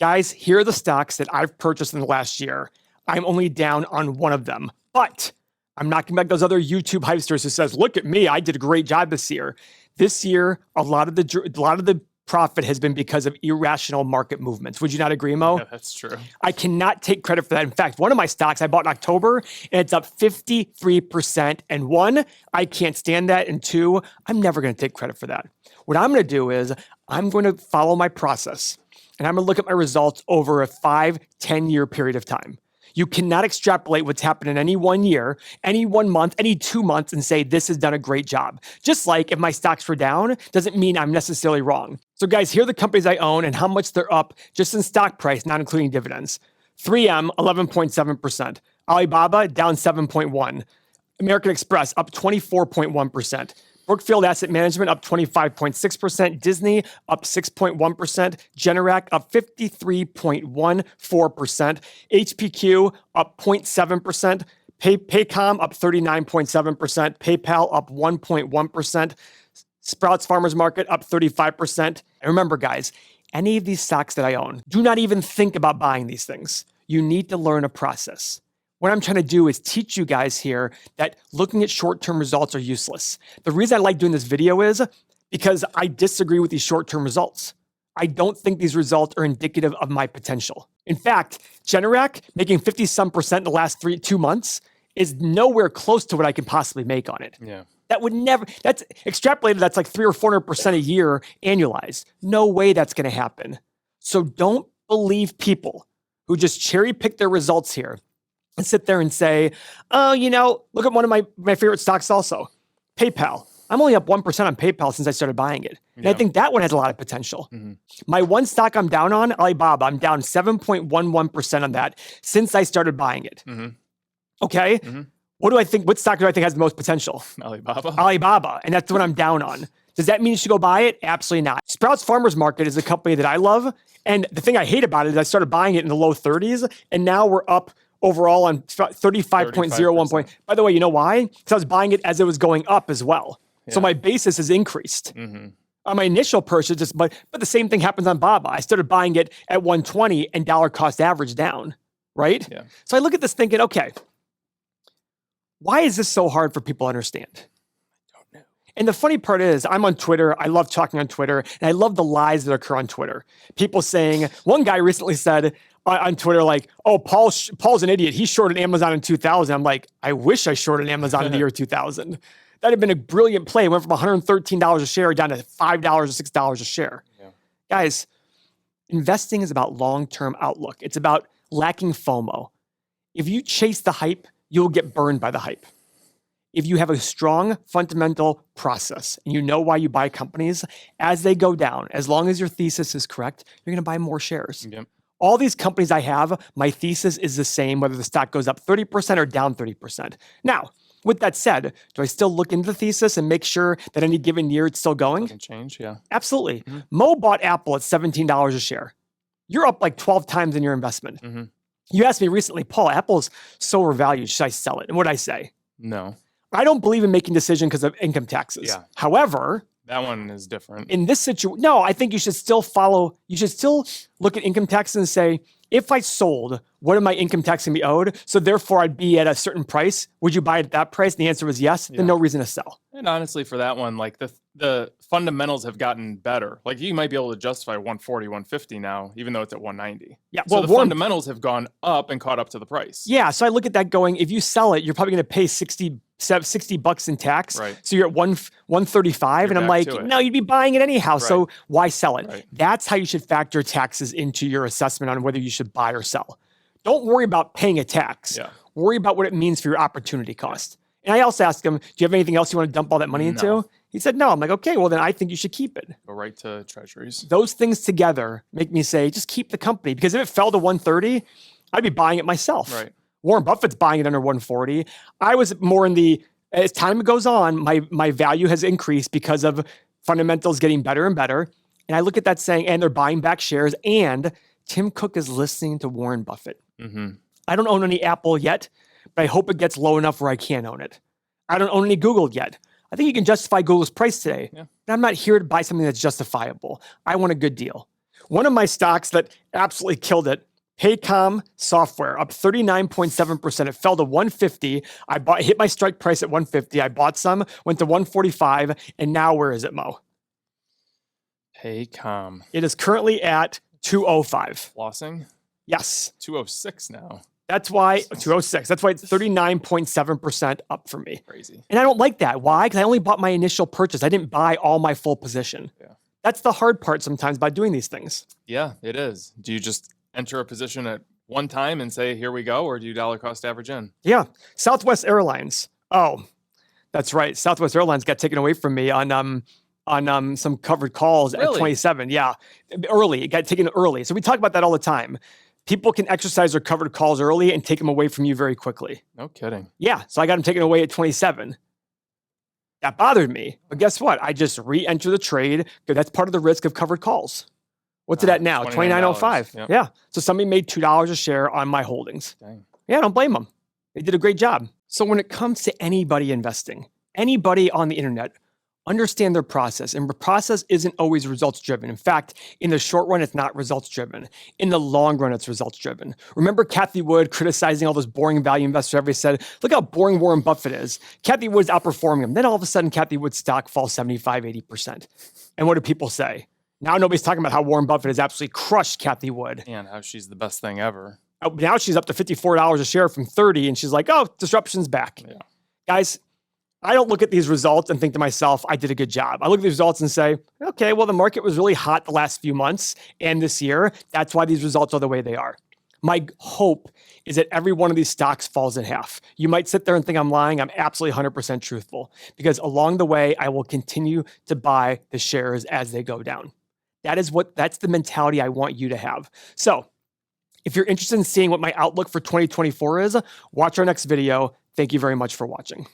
Guys, here are the stocks that I've purchased in the last year. I'm only down on one of them, but I'm not going to be like those other YouTube hypesters who says, look at me, I did a great job this year. This year, a lot of the profit has been because of irrational market movements. Would you not agree, Mo? Yeah, that's true. I cannot take credit for that. In fact, one of my stocks I bought in October, and it's up 53%. And one, I can't stand that. And two, I'm never going to take credit for that. What I'm going to do is I'm going to follow my process, and I'm going to look at my results over a 5-10 year period of time. You cannot extrapolate what's happened in any 1 year, any 1 month, any 2 months and say, this has done a great job. Just like if my stocks were down, doesn't mean I'm necessarily wrong. So guys, here are the companies I own and how much they're up just in stock price, not including dividends. 3M, 11.7%. Alibaba, down 7.1%. American Express, up 24.1%. Brookfield Asset Management up 25.6%, Disney up 6.1%, Generac up 53.14%, HPQ up 0.7%, Paycom up 39.7%, PayPal up 1.1%, Sprouts Farmers Market up 35%. And remember, guys, any of these stocks that I own, do not even think about buying these things. You need to learn a process. What I'm trying to do is teach you guys here that looking at short-term results are useless. The reason I like doing this video is because I disagree with these short-term results. I don't think these results are indicative of my potential. In fact, Generac making 50-some% in the last 2 months is nowhere close to what I can possibly make on it. Yeah. That would never, that's extrapolated, that's like 300 or 400% a year annualized. No way that's going to happen. So don't believe people who just cherry pick their results here and sit there and say, oh, look at one of my favorite stocks also, PayPal. I'm only up 1% on PayPal since I started buying it. And I think that one has a lot of potential. My one stock I'm down on, Alibaba, I'm down 7.11% on that since I started buying it. Okay? What do I think? What stock do I think has the most potential? Alibaba. And that's what I'm down on. Does that mean you should go buy it? Absolutely not. Sprouts Farmers Market is a company that I love. And the thing I hate about it is I started buying it in the low 30s, and now we're up overall on 35.01 point. By the way, you know why? Because I was buying it as it was going up as well. Yeah. So my basis has increased. On my initial purchase, but the same thing happens on BABA. I started buying it at 120 and dollar cost average down, right? Yeah. So I look at this thinking, okay, why is this so hard for people to understand? I don't know. And the funny part is, I'm on Twitter. I love talking on Twitter, and I love the lies that occur on Twitter. People saying, one guy recently said on Twitter, like, oh, Paul's an idiot. He shorted Amazon in 2000. I'm like, I wish I shorted Amazon in the year 2000. That'd have been a brilliant play. It went from $113 a share down to $5 or $6 a share. Yeah. Guys, investing is about long-term outlook. It's about lacking FOMO. If you chase the hype, you'll get burned by the hype. If you have a strong fundamental process and you know why you buy companies, as they go down, as long as your thesis is correct, you're going to buy more shares. Yep. All these companies I have, my thesis is the same, whether the stock goes up 30% or down 30%. Now, with that said, do I still look into the thesis and make sure that any given year it's still going? Doesn't change, yeah. Absolutely. Mo bought Apple at $17 a share. You're up like 12 times in your investment. You asked me recently, Paul, Apple's so overvalued. Should I sell it? And what did I say? No. I don't believe in making decisions because of income taxes. Yeah. However, that one is different. In this situation, no, I think you should still look at income taxes and say, if I sold, what am my income tax going to be owed? So therefore, I'd be at a certain price. Would you buy it at that price? And the answer was yes. Then no reason to sell. And honestly, for that one, like the fundamentals have gotten better. Like you might be able to justify 140, 150 now, even though it's at 190. Yeah. So the fundamentals have gone up and caught up to the price. Yeah. So I look at that going, if you sell it, you're probably going to pay $60 in tax. Right. So you're at 135. And I'm like, no, you'd be buying it anyhow. Right. So why sell it? Right. That's how you should factor taxes into your assessment on whether you should buy or sell. Don't worry about paying a tax. Yeah. Worry about what it means for your opportunity cost. And I also asked him, do you have anything else you want to dump all that money into? He said, no. I'm like, okay, well, then I think you should keep it. Go right to treasuries. Those things together make me say, just keep the company. Because if it fell to 130, I'd be buying it myself. Right. Warren Buffett's buying it under 140. I was more as time goes on, my value has increased because of fundamentals getting better and better. And I look at that saying, and they're buying back shares, and Tim Cook is listening to Warren Buffett. I don't own any Apple yet, but I hope it gets low enough where I can own it. I don't own any Google yet. I think you can justify Google's price today. Yeah. But I'm not here to buy something that's justifiable. I want a good deal. One of my stocks that absolutely killed it, Paycom Software, up 39.7%. It fell to 150. Hit my strike price at 150. I bought some, went to 145, and now where is it, Mo? Paycom. It is currently at 205. Flossing? Yes. 206 now. That's why 206. That's why it's 39.7% up for me. Crazy. And I don't like that. Why? Because I only bought my initial purchase. I didn't buy all my full position. Yeah. That's the hard part sometimes by doing these things. Yeah, it is. Do you just enter a position at one time and say, here we go, or do you dollar cost average in? Yeah. Southwest Airlines. Oh, that's right. Southwest Airlines got taken away from me on some covered calls at 27. Yeah. Early. It got taken early. So we talk about that all the time. People can exercise their covered calls early and take them away from you very quickly. No kidding. Yeah. So I got them taken away at 27. That bothered me. But guess what? I just re-enter the trade because that's part of the risk of covered calls. What's it at now? $29.05. Yep. Yeah. So somebody made $2 a share on my holdings. Dang. Yeah, don't blame them. They did a great job. So when it comes to anybody investing, anybody on the internet, understand their process. And the process isn't always results driven. In fact, in the short run, it's not results driven. In the long run, it's results driven. Remember Cathie Wood criticizing all those boring value investors? Everybody said, look how boring Warren Buffett is. Cathie Wood's outperforming him. Then all of a sudden, Cathie Wood's stock falls 75, 80%. And what do people say? Now nobody's talking about how Warren Buffett has absolutely crushed Cathie Wood. And how she's the best thing ever. Now she's up to $54 a share from 30, and she's like, oh, disruption's back. Yeah. Guys, I don't look at these results and think to myself, I did a good job. I look at the results and say, okay, well, the market was really hot the last few months and this year. That's why these results are the way they are. My hope is that every one of these stocks falls in half. You might sit there and think I'm lying. I'm absolutely 100% truthful because along the way, I will continue to buy the shares as they go down. That's the mentality I want you to have. So if you're interested in seeing what my outlook for 2024 is, watch our next video. Thank you very much for watching.